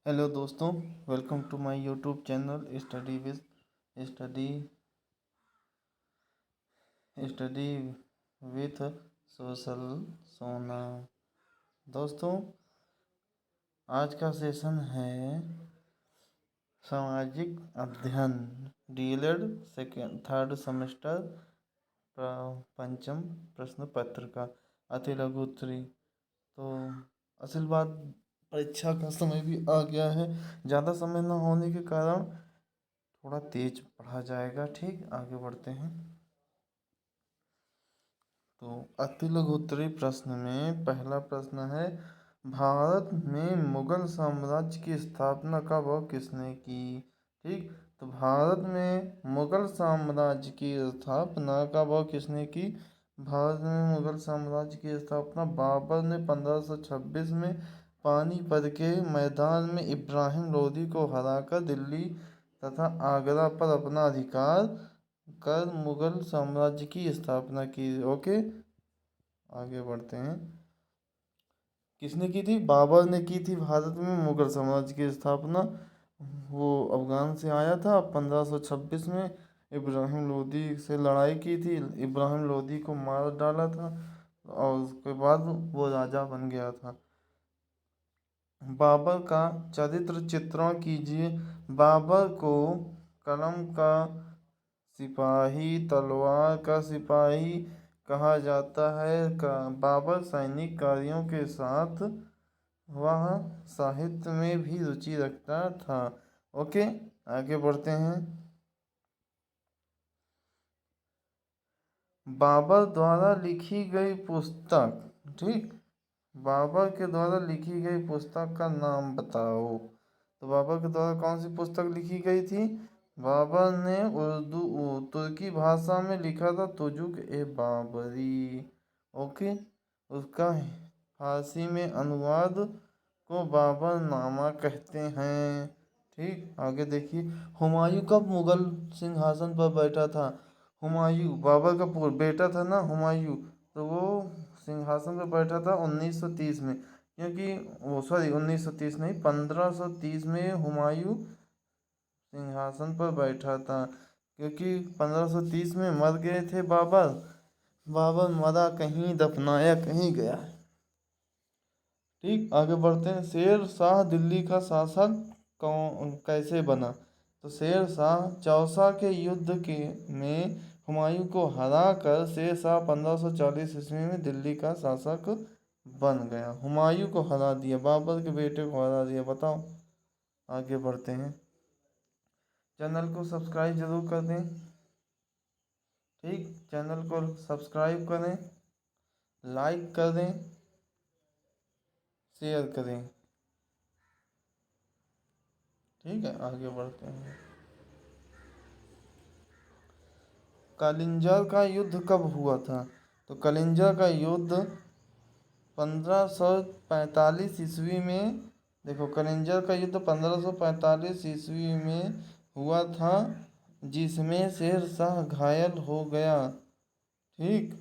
Hello दोस्तों, welcome to my YouTube channel study study with social Sona. दोस्तों, आज का सेशन है सामाजिक अध्ययन डीएलएड थर्ड सेमेस्टर पंचम प्रश्न पत्र का अति लघु उत्तरी। तो असल बात, परीक्षा का समय भी आ गया है। ज़्यादा समय न होने के कारण थोड़ा तेज पढ़ा जाएगा। ठीक, आगे बढ़ते हैं। तो अति लघु उत्तरी प्रश्न में पहला प्रश्न है, भारत में मुगल साम्राज्य की स्थापना कब और किसने की। ठीक, तो भारत में मुगल साम्राज्य की स्थापना कब और किसने की। भारत में मुगल साम्राज्य की स्थापना बाबर ने 1526 में पानीपत के मैदान में इब्राहिम लोदी को हराकर दिल्ली तथा आगरा पर अपना अधिकार कर मुगल साम्राज्य की स्थापना की। ओके, आगे बढ़ते हैं। किसने की थी? बाबर ने की थी भारत में मुगल साम्राज्य की स्थापना। वो अफगान से आया था 1526 में। इब्राहिम लोदी से लड़ाई की थी, इब्राहिम लोदी को मार डाला था और उसके बाद वो राजा बन गया था। बाबर का चरित्र चित्रण कीजिए। बाबर को कलम का सिपाही, तलवार का सिपाही कहा जाता है। बाबर सैनिक कार्यों के साथ वह साहित्य में भी रुचि रखता था। ओके, आगे बढ़ते हैं। बाबर द्वारा लिखी गई पुस्तक। ठीक, बाबर के द्वारा लिखी गई पुस्तक का नाम बताओ। तो बाबर के द्वारा कौन सी पुस्तक लिखी गई थी? बाबर ने तुर्की भाषा में लिखा था तुजुक ए बाबरी। ओके, उसका फारसी में अनुवाद को बाबर नामा कहते हैं। ठीक, आगे देखिए। हुमायूं कब मुगल सिंहासन पर बैठा था? हुमायूं बाबर का बेटा था ना, हुमायूं। तो वो सिंहासन पर बैठा था 1930 में, क्योंकि वो 1930 नहीं, 1530 में हुमायूं सिंहासन पर बैठा था, क्योंकि 1530 में मर गए थे बाबर। बाबर मरा कहीं, दफनाया कहीं गया। ठीक, आगे बढ़ते हैं। शेर शाह दिल्ली का शासक कैसे बना? तो शेर शाह चौसा के युद्ध में हुमायूं को हरा कर शेर शाह 1540 ईस्वी में दिल्ली का शासक बन गया। हुमायूं को हरा दिया, बाबर के बेटे को हरा दिया। बताओ, आगे बढ़ते हैं। चैनल को सब्सक्राइब जरूर कर दें। ठीक, चैनल को सब्सक्राइब करें, लाइक कर दें, शेयर करें। ठीक है, आगे बढ़ते हैं। कलिंजर का युद्ध कब हुआ था? तो कलिंजर का युद्ध 1545 ईस्वी में। देखो, कलिंजर का युद्ध 1545 ईस्वी में हुआ था, जिसमें शेर शाह घायल हो गया। ठीक,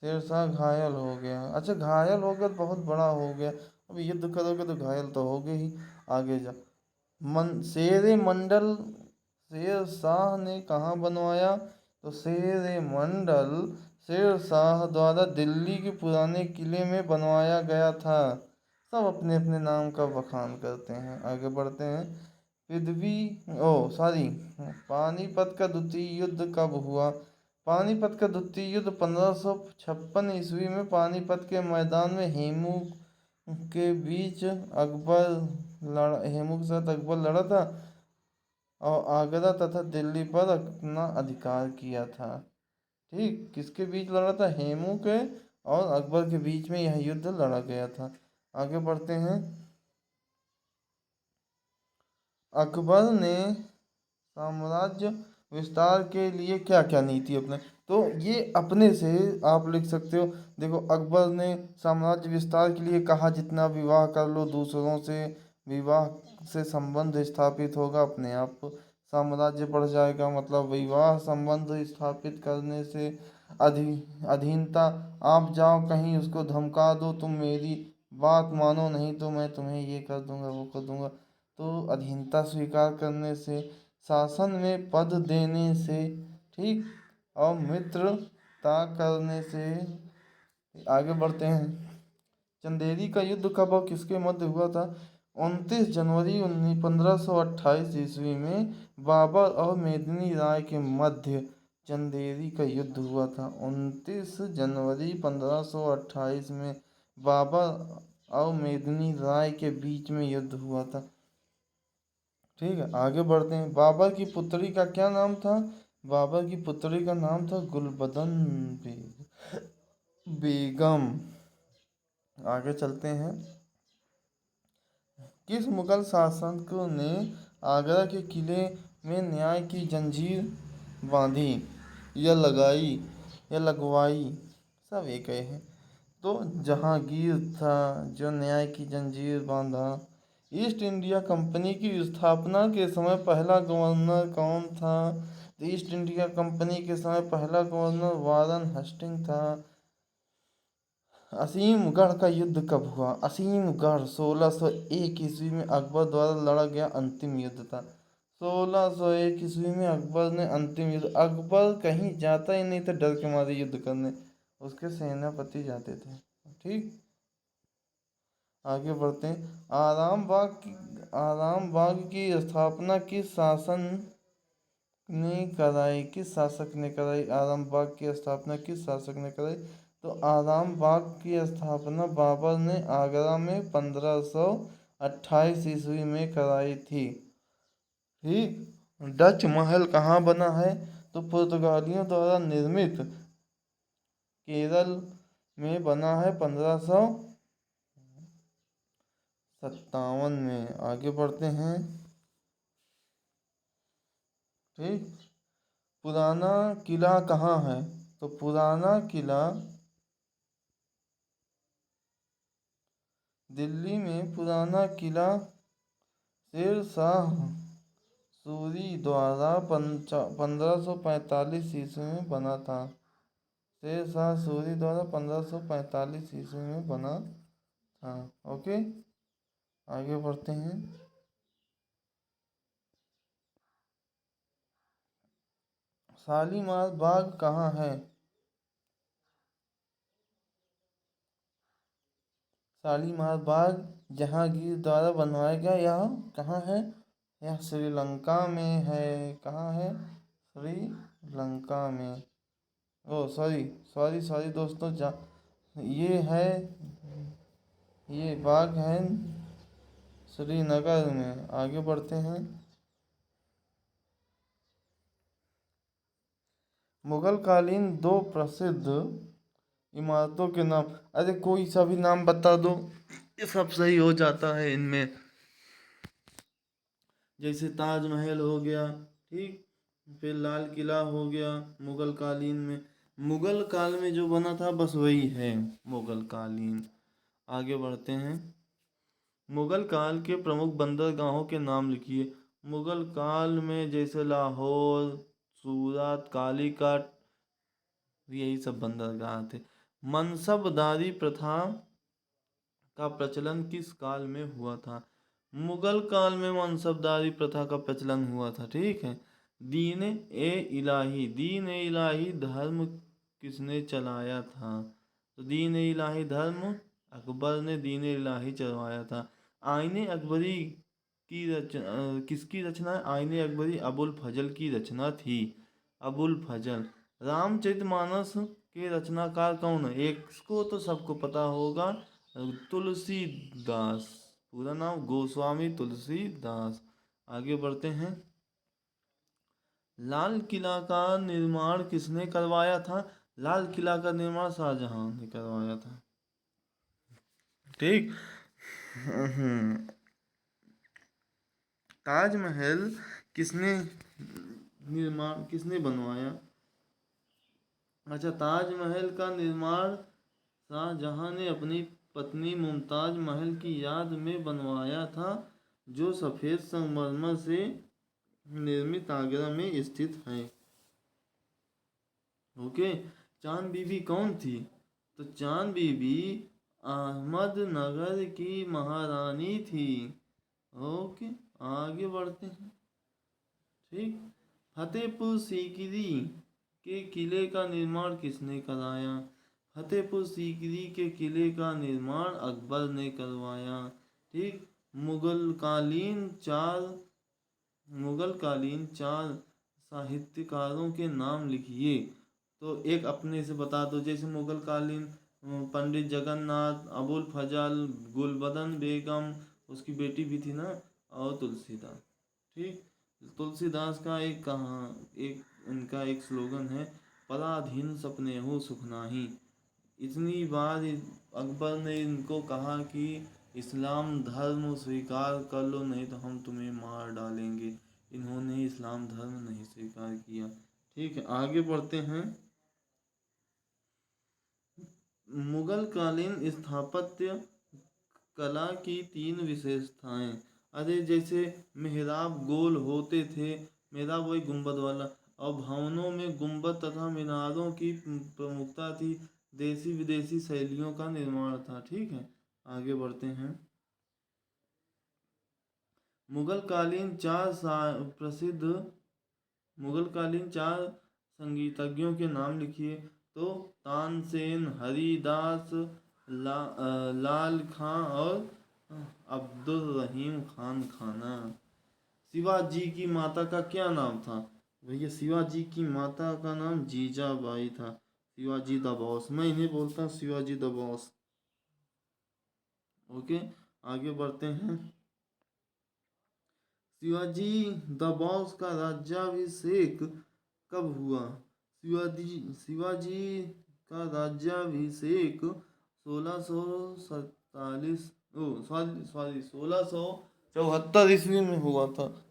शेर शाह घायल हो गया। अच्छा, घायल हो गया, बहुत बड़ा हो गया। अब युद्ध करोगे तो घायल तो होगे ही। आगे जा। शेर मंडल शेर शाह ने कहाँ बनवाया? तो शेर मंडल शेर शाह द्वारा दिल्ली के पुराने किले में बनवाया गया था। सब अपने अपने नाम का बखान करते हैं। आगे बढ़ते हैं। पानीपत का द्वितीय युद्ध कब हुआ? पानीपत का द्वितीय युद्ध 1556 ईस्वी में पानीपत के मैदान में हेमू के बीच हेमू के साथ अकबर लड़ा था और आगरा तथा दिल्ली पर अपना अधिकार किया था। ठीक, किसके बीच लड़ा था? हेमू के और अकबर के बीच में यह युद्ध लड़ा गया था। आगे बढ़ते हैं। अकबर ने साम्राज्य विस्तार के लिए क्या क्या नीति अपनाई? तो ये अपने से आप लिख सकते हो। देखो, अकबर ने साम्राज्य विस्तार के लिए कहा, जितना विवाह कर लो दूसरों से, विवाह से संबंध स्थापित होगा, अपने आप साम्राज्य बढ़ जाएगा। मतलब विवाह संबंध स्थापित करने से अधीनता, आप जाओ कहीं उसको धमका दो, तुम मेरी बात मानो नहीं तो मैं तुम्हें ये कर दूंगा वो कर दूंगा। तो अधीनता स्वीकार करने से, शासन में पद देने से, ठीक, और मित्रता करने से। आगे बढ़ते हैं। चंदेरी का युद्ध कब और किसके मध्य हुआ था? 29 जनवरी 1528 ईस्वी में बाबर और मेदिनी राय के मध्य चंदेरी का युद्ध हुआ था। 29 जनवरी 1528 में बाबर और मेदिनी राय के बीच में युद्ध हुआ था। ठीक है, आगे बढ़ते हैं। बाबर की पुत्री का क्या नाम था? बाबर की पुत्री का नाम था गुलबदन बेगम। आगे चलते हैं। किस मुगल शासक ने आगरा के किले में न्याय की जंजीर बांधी या लगाई या लगवाई? सब एक ही है। तो जहांगीर था जो न्याय की जंजीर बांधा। ईस्ट इंडिया कंपनी की स्थापना के समय पहला गवर्नर कौन था? तो ईस्ट इंडिया कंपनी के समय पहला गवर्नर वारन हेस्टिंग था। असीमगढ़ का युद्ध कब हुआ? असीमगढ़ 1601 ईस्वी में अकबर द्वारा लड़ा गया अंतिम युद्ध था। 1601 ईस्वी में अकबर ने अंतिम युद्ध, अकबर कहीं जाता ही नहीं था डर के मारे युद्ध करने, उसके सेनापति जाते थे। ठीक, आगे बढ़ते हैं। आरामबाग की स्थापना किस शासन ने कराई? किस शासक ने कराई? आरामबाग की स्थापना किस शासक ने कराई? तो आरामबाग की स्थापना बाबर ने आगरा में 1528 ईस्वी में कराई थी। ठीक, डच महल कहाँ बना है? तो पुर्तगालियों द्वारा निर्मित केरल में बना है 1557 में। आगे बढ़ते हैं। ठीक, पुराना किला कहाँ है? तो पुराना किला दिल्ली में पुराना किला शेर शाह सूरी द्वारा 1545 ईस्वी में बना था। शेर शाह सूरी द्वारा 1545 ईस्वी में बना था। ओके, आगे बढ़ते हैं। शालीमार बाग कहाँ है? शालीमार बाग जहांगीर द्वारा बनवाया गया। यह कहाँ है? यह श्रीलंका में है। कहाँ है? श्रीलंका में। ओ सॉरी सॉरी सॉरी दोस्तों, ये है, ये बाग है श्रीनगर में। आगे बढ़ते हैं। मुगल कालीन दो प्रसिद्ध इमारतों के नाम। अरे कोई सा भी नाम बता दो, ये सब सही हो जाता है इनमें। जैसे ताजमहल हो गया, ठीक, फिर लाल किला हो गया मुगल कालीन में। मुगल काल में जो बना था बस वही है मुगल कालीन। आगे बढ़ते हैं। मुगल काल के प्रमुख बंदरगाहों के नाम लिखिए। मुगल काल में जैसे लाहौर, सूरत, कालीकट, यही सब बंदरगाह थे। मनसबदारी प्रथा का प्रचलन किस काल में हुआ था? मुगल काल में मनसबदारी प्रथा का प्रचलन हुआ था। ठीक है। दीन ए इलाही धर्म किसने चलाया था? तो दीन ए इलाही धर्म अकबर ने दीन ए इलाही चलवाया था। आईने अकबरी की रचना किसकी रचना है? आईने अकबरी अबुल फजल की रचना थी। अबुल फजल। रामचरितमानस के रचनाकार कौन है? एक को तो सबको पता होगा, तुलसीदास। पूरा नाम गोस्वामी तुलसीदास। आगे बढ़ते हैं। लाल किला का निर्माण किसने करवाया था? लाल किला का निर्माण शाहजहां ने करवाया था। ठीक। ताजमहल किसने बनवाया? अच्छा, ताजमहल का निर्माण शाहजहां ने अपनी पत्नी मुमताज महल की याद में बनवाया था, जो सफ़ेद संगमरमर से निर्मित आगरा में स्थित है। ओके। चांद बीबी कौन थी? तो चांद बीबी अहमदनगर की महारानी थी। ओके, आगे बढ़ते हैं। ठीक। फतेहपुर सीकरी के किले का निर्माण किसने कराया? फतेहपुर सीकरी के किले का निर्माण अकबर ने करवाया। ठीक। मुगलकालीन चार साहित्यकारों के नाम लिखिए। तो एक अपने से बता दो, जैसे मुगलकालीन पंडित जगन्नाथ, अबुल फजल, गुलबदन बेगम, उसकी बेटी भी थी ना, और तुलसीदास। ठीक। तुलसीदास का एक उनका एक स्लोगन है, पराधीन सपने हो सुख नाही। इतनी बार अकबर ने इनको कहा कि इस्लाम धर्म स्वीकार कर लो, नहीं तो हम तुम्हें मार डालेंगे। इन्होंने इस्लाम धर्म नहीं स्वीकार किया। ठीक है, आगे बढ़ते हैं। मुगलकालीन स्थापत्य कला की 3 विशेषताएं। अरे जैसे मेहराब गोल होते थे, मेहराब वही गुंबद वाला, और भवनों में गुंबद तथा मीनारों की प्रमुखता थी। देसी विदेशी शैलियों का निर्माण था। ठीक है, आगे बढ़ते हैं। मुगलकालीन चार संगीतज्ञों के नाम लिखिए। तो तानसेन, हरिदास, लाल खां और अब्दुल रहीम खान खाना। शिवाजी की माता का क्या नाम था? भैया शिवाजी की माता का नाम जीजाबाई था। शिवाजी द बॉस, मैं इन्हें बोलता हूँ शिवाजी द बॉस। ओके, आगे बढ़ते हैं। शिवाजी द बॉस का राज्याभिषेक कब हुआ? शिवाजी का राज्याभिषेक 1647 सॉरी 1674 ईस्वी में हुआ था।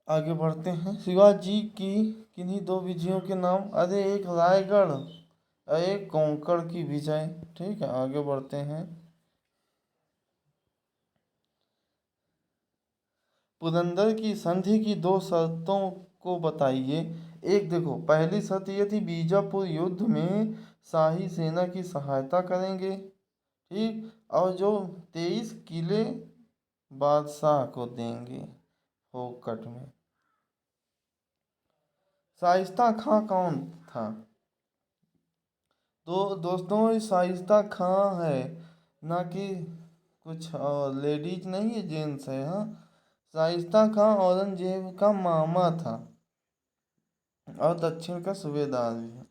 आगे बढ़ते हैं। शिवाजी की किन्हीं 2 विजयों के नाम। अरे एक रायगढ़, एक कोंकण की विजय। ठीक है, आगे बढ़ते हैं। पुरंदर की संधि की 2 शर्तों को बताइए। एक देखो, पहली शर्त ये थी, बीजापुर युद्ध में शाही सेना की सहायता करेंगे। ठीक। और जो 23 किले बादशाह को देंगे फोकट में। शाइस्ता खां कौन था? तो दोस्तों, शाइस्ता खां है, ना कि कुछ और लेडीज नहीं है, जेंट्स है। हाँ, शाइस्ता खां औरंगजेब का मामा था और दक्षिण का सूबेदार भी है।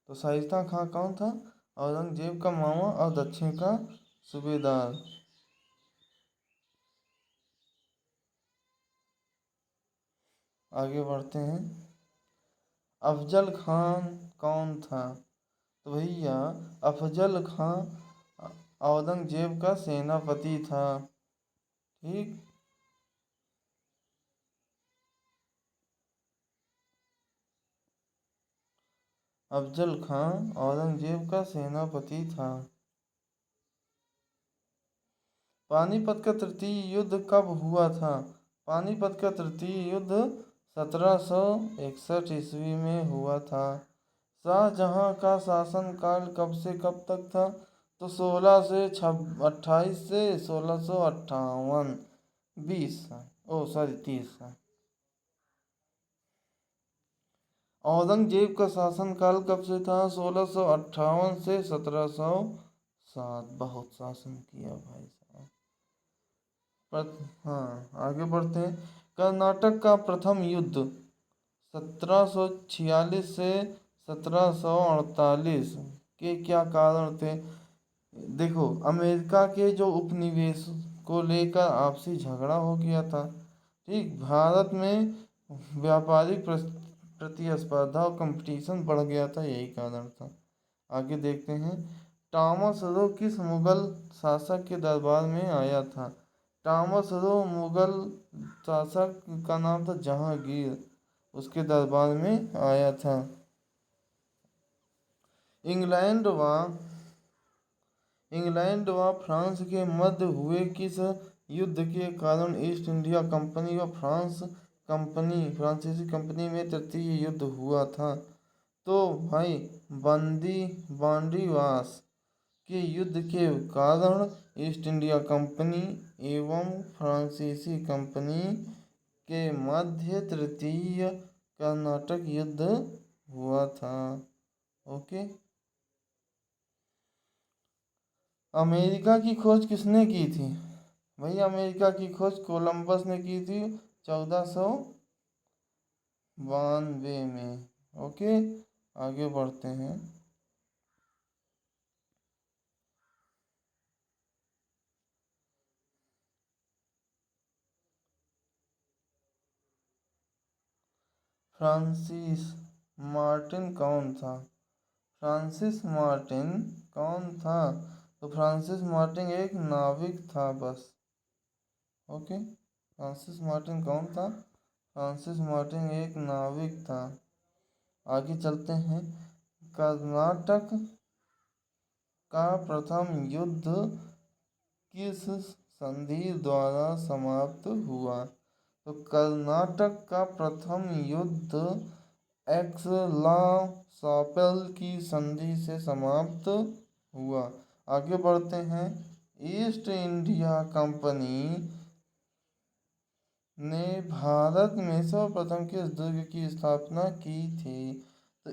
तो शाइस्ता खां कौन था? औरंगजेब का मामा और दक्षिण का सूबेदार। आगे बढ़ते हैं। अफजल खान कौन था? तो भैया अफजल खां औरंगजेब का सेनापति था। ठीक। अफजल खां औरंगजेब का सेनापति था। पानीपत का तृतीय युद्ध कब हुआ था? पानीपत का तृतीय युद्ध 1761 ईस्वी में हुआ था। शाहजहां का शासनकाल कब से कब तक था? तो 1628 से 1658, 20 साल, 30 साल। औरंगजेब का शासनकाल कब से था? 1658 से 1707। बहुत शासन किया भाई साहब। हाँ, आगे बढ़ते हैं। कर्नाटक का प्रथम युद्ध 1746 से 1748 के क्या कारण थे? देखो, अमेरिका के जो उपनिवेश को लेकर आपसी झगड़ा हो गया था। ठीक। भारत में व्यापारिक प्रतिस्पर्धा और कंपटीशन बढ़ गया था, यही कारण था। आगे देखते हैं। टॉमस रो किस मुगल शासक के दरबार में आया था? टॉमस रो मुगल शासक का नाम था जहांगीर, उसके दरबार में आया था। इंग्लैंड व फ्रांस के मध्य हुए किस युद्ध के कारण ईस्ट इंडिया कंपनी व फ्रांसीसी कंपनी में तृतीय युद्ध हुआ था? तो भाई बांडीवास के युद्ध के कारण ईस्ट इंडिया कंपनी एवं फ्रांसीसी कंपनी के मध्य तृतीय कर्नाटक युद्ध हुआ था। ओके। अमेरिका की खोज किसने की थी? भैया अमेरिका की खोज कोलंबस ने की थी 1492 में। ओके, आगे बढ़ते हैं। फ्रांसिस मार्टिन कौन था? फ्रांसिस मार्टिन कौन था? तो फ्रांसिस मार्टिन एक नाविक था बस। ओके, फ्रांसिस मार्टिन कौन था? फ्रांसिस मार्टिन एक नाविक था। आगे चलते हैं। कर्नाटक का प्रथम युद्ध किस संधि द्वारा समाप्त हुआ? तो कर्नाटक का प्रथम युद्ध एक्स-ला-शापेल की संधि से समाप्त हुआ। आगे बढ़ते हैं। ईस्ट इंडिया कंपनी ने भारत में सर्वप्रथम किस दुर्ग की स्थापना की थी? तो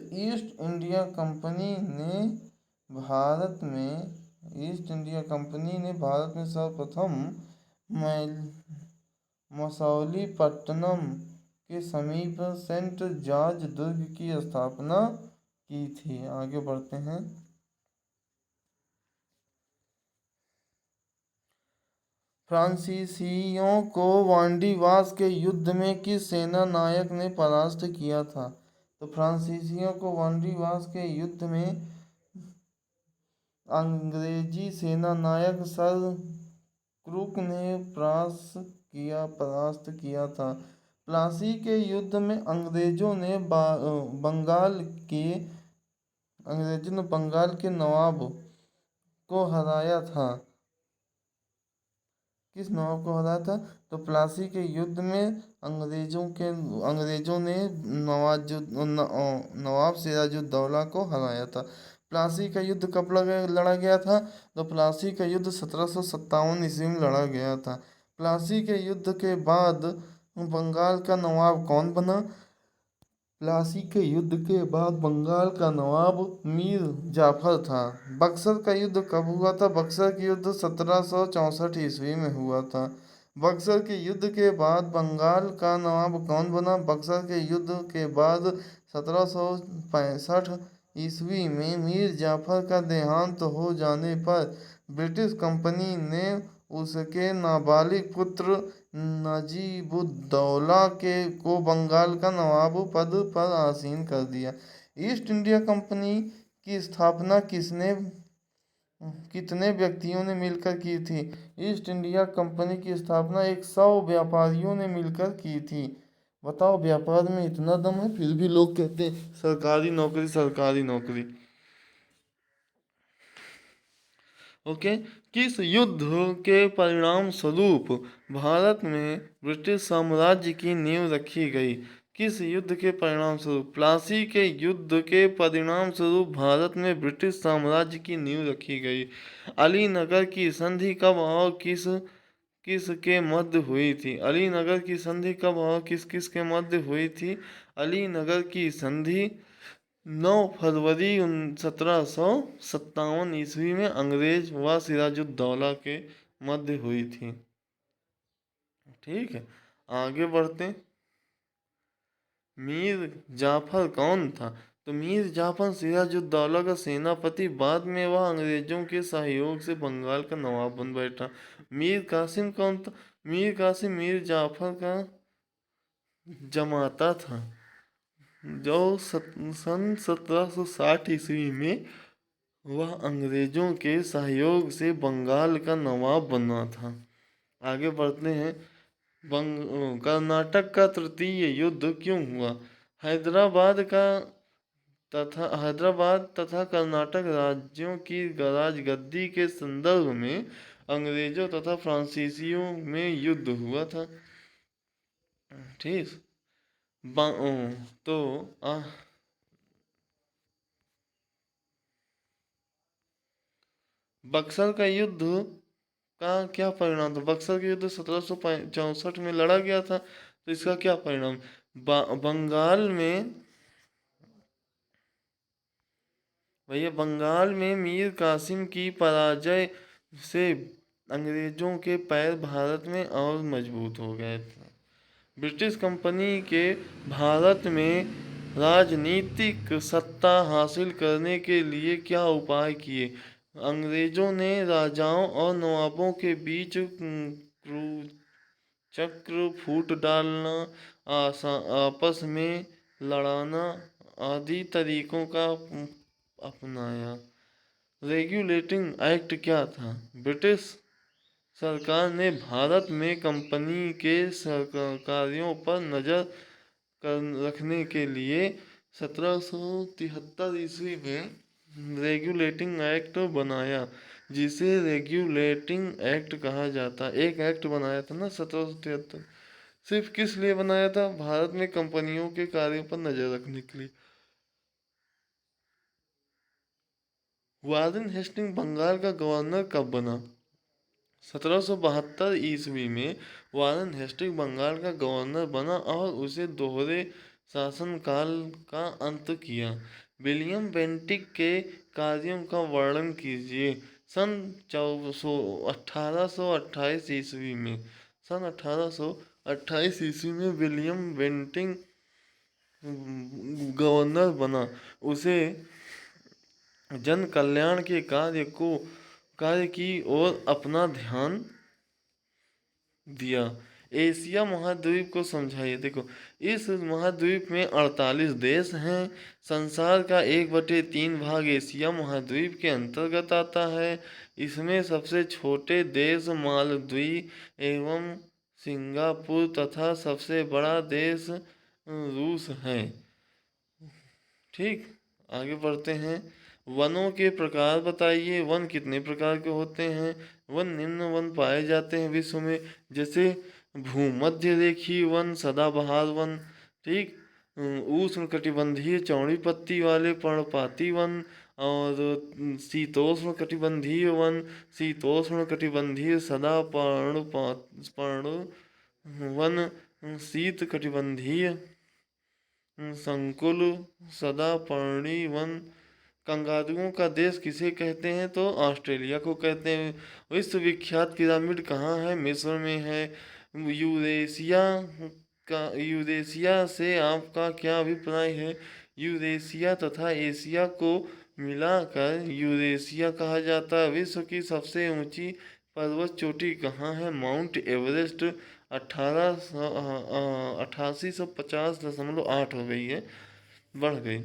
भारत में ईस्ट इंडिया कंपनी ने भारत में सर्वप्रथम मसौलीपट्टनम के समीप सेंट जॉर्ज दुर्ग की स्थापना की थी। आगे बढ़ते हैं। फ्रांसीसियों को वांडीवास के युद्ध में किस सेना नायक ने परास्त किया था? तो फ्रांसीसियों को वांडीवास के युद्ध में अंग्रेजी सेना नायक सर क्रूक ने परास्त किया था। प्लासी के युद्ध में अंग्रेजों ने बंगाल के नवाब को हराया था। किस नवाब को हराया था? तो प्लासी के युद्ध में अंग्रेजों ने नवाब सिराजुद्दौला को हराया था। प्लासी का युद्ध कब लड़ा गया था? तो प्लासी का युद्ध 1757 ईस्वी में लड़ा गया था। प्लासी के युद्ध के बाद बंगाल का नवाब कौन बना? प्लासी के युद्ध के बाद बंगाल का नवाब मीर जाफर था। बक्सर का युद्ध कब हुआ था? बक्सर का युद्ध 1764 ईस्वी में हुआ था। बक्सर के युद्ध के बाद बंगाल का नवाब कौन बना? बक्सर के युद्ध के बाद 1765 ईस्वी में मीर जाफर का देहांत हो जाने पर ब्रिटिश कंपनी ने उसके नाबालिग पुत्र नजीबुद्दौला को बंगाल का नवाब पद पर आसीन कर दिया। ईस्ट इंडिया कंपनी की स्थापना कितने व्यक्तियों ने मिलकर की थी? ईस्ट इंडिया कंपनी की स्थापना 100 व्यापारियों ने मिलकर की थी। बताओ, व्यापार में इतना दम है, फिर भी लोग कहते हैं सरकारी नौकरी, सरकारी नौकरी। ओके। किस युद्ध के परिणाम स्वरूप भारत में ब्रिटिश साम्राज्य की नींव रखी गई? किस युद्ध के परिणाम स्वरूप? प्लासी के युद्ध के परिणाम स्वरूप भारत में ब्रिटिश साम्राज्य की नींव रखी गई। अलीनगर की संधि कब और किस किस के मध्य हुई थी? अलीनगर की संधि कब और किस किस के मध्य हुई थी? अलीनगर की संधि 9 फरवरी 1757 ईस्वी में अंग्रेज व सिराजुद्दौला के मध्य हुई थी। ठीक है, आगे बढ़ते। मीर जाफर कौन था? तो मीर जाफर सिराजुद्दौला का सेनापति, बाद में वह अंग्रेजों के सहयोग से बंगाल का नवाब बन बैठा। मीर कासिम कौन था? मीर कासिम मीर जाफर का जमाता था, जो सन 1760 ईस्वी में वह अंग्रेजों के सहयोग से बंगाल का नवाब बना था। आगे बढ़ते हैं। कर्नाटक का तृतीय युद्ध क्यों हुआ? हैदराबाद तथा कर्नाटक राज्यों की राजगद्दी के संदर्भ में अंग्रेजों तथा फ्रांसीसियों में युद्ध हुआ था। ठीक। तो बक्सर का युद्ध का क्या परिणाम था? बक्सर का युद्ध 1764 में लड़ा गया था, तो इसका क्या परिणाम? बंगाल में, भैया बंगाल में मीर कासिम की पराजय से अंग्रेजों के पैर भारत में और मजबूत हो गए थे। ब्रिटिश कंपनी के भारत में राजनीतिक सत्ता हासिल करने के लिए क्या उपाय किए? अंग्रेजों ने राजाओं और नवाबों के बीच चक्र फूट डालना, आपस में लड़ाना आदि तरीकों का अपनाया। रेगुलेटिंग एक्ट क्या था? ब्रिटिश सरकार ने भारत में कंपनी के कार्यों पर नजर रखने के लिए 1773 ईस्वी में रेगुलेटिंग एक्ट बनाया, जिसे रेगुलेटिंग एक्ट कहा जाता। एक एक्ट बनाया था ना 1773, सिर्फ किस लिए बनाया था? भारत में कंपनियों के कार्यों पर नजर रखने के लिए। वारेन हेस्टिंग बंगाल का गवर्नर कब बना? 1772 ईस्वी में वारेन हेस्टिंग बंगाल का गवर्नर बना और उसे दोहरे शासनकाल का अंत किया। विलियम बेंटिक के कार्यों का वर्णन कीजिए। सन 1828 ईस्वी में, सन 1828 ईस्वी में विलियम बेंटिक गवर्नर बना। उसे जन कल्याण के कार्य की ओर अपना ध्यान दिया। एशिया महाद्वीप को समझाइए। देखो, इस महाद्वीप में 48 देश हैं। संसार का 1/3 भाग एशिया महाद्वीप के अंतर्गत आता है। इसमें सबसे छोटे देश मालदीव एवं सिंगापुर तथा सबसे बड़ा देश रूस है। ठीक, आगे बढ़ते हैं। वनों के प्रकार बताइए। वन कितने प्रकार के होते हैं? वन निम्न वन पाए जाते हैं विश्व में, जैसे भूमध्य रेखीय वन, सदाबहार वन, ठीक, उष्ण कटिबंधीय चौड़ी पत्ती वाले पर्णपाती वन, और शीतोष्ण कटिबंधीय वन, शीतोष्ण कटिबंधीय सदा पर्ण वन, शीत कटिबंधीय संकुल सदापर्णी वन। कंगारुओं का देश किसे कहते हैं? तो ऑस्ट्रेलिया को कहते हैं। विश्व विख्यात पिरामिड कहाँ है? मिस्र में है। यूरेशिया यूरेशिया से आपका क्या अभिप्राय है? यूरेशिया तथा एशिया को मिलाकर यूरेशिया कहा जाता है। विश्व की सबसे ऊंची पर्वत चोटी कहाँ है? माउंट एवरेस्ट 8850.8 हो गई है, बढ़ गई।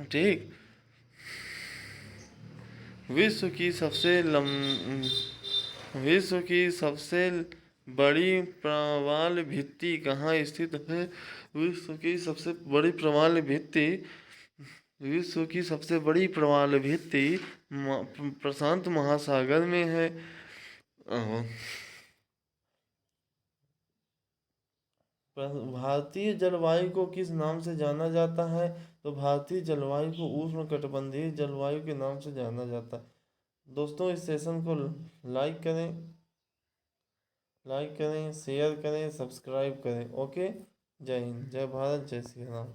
ठीक, विश्व की सबसे बड़ी प्रवाल भित्ति कहाँ स्थित है? विश्व की सबसे बड़ी प्रवाल भित्ति प्रशांत महासागर में है। भारतीय जलवायु को किस नाम से जाना जाता है? तो भारतीय जलवायु को उष्णकटिबंधीय जलवायु के नाम से जाना जाता है। दोस्तों, इस सेशन को लाइक करें, शेयर करें, सब्सक्राइब करें। ओके, जय हिंद, जय भारत, जय श्री राम।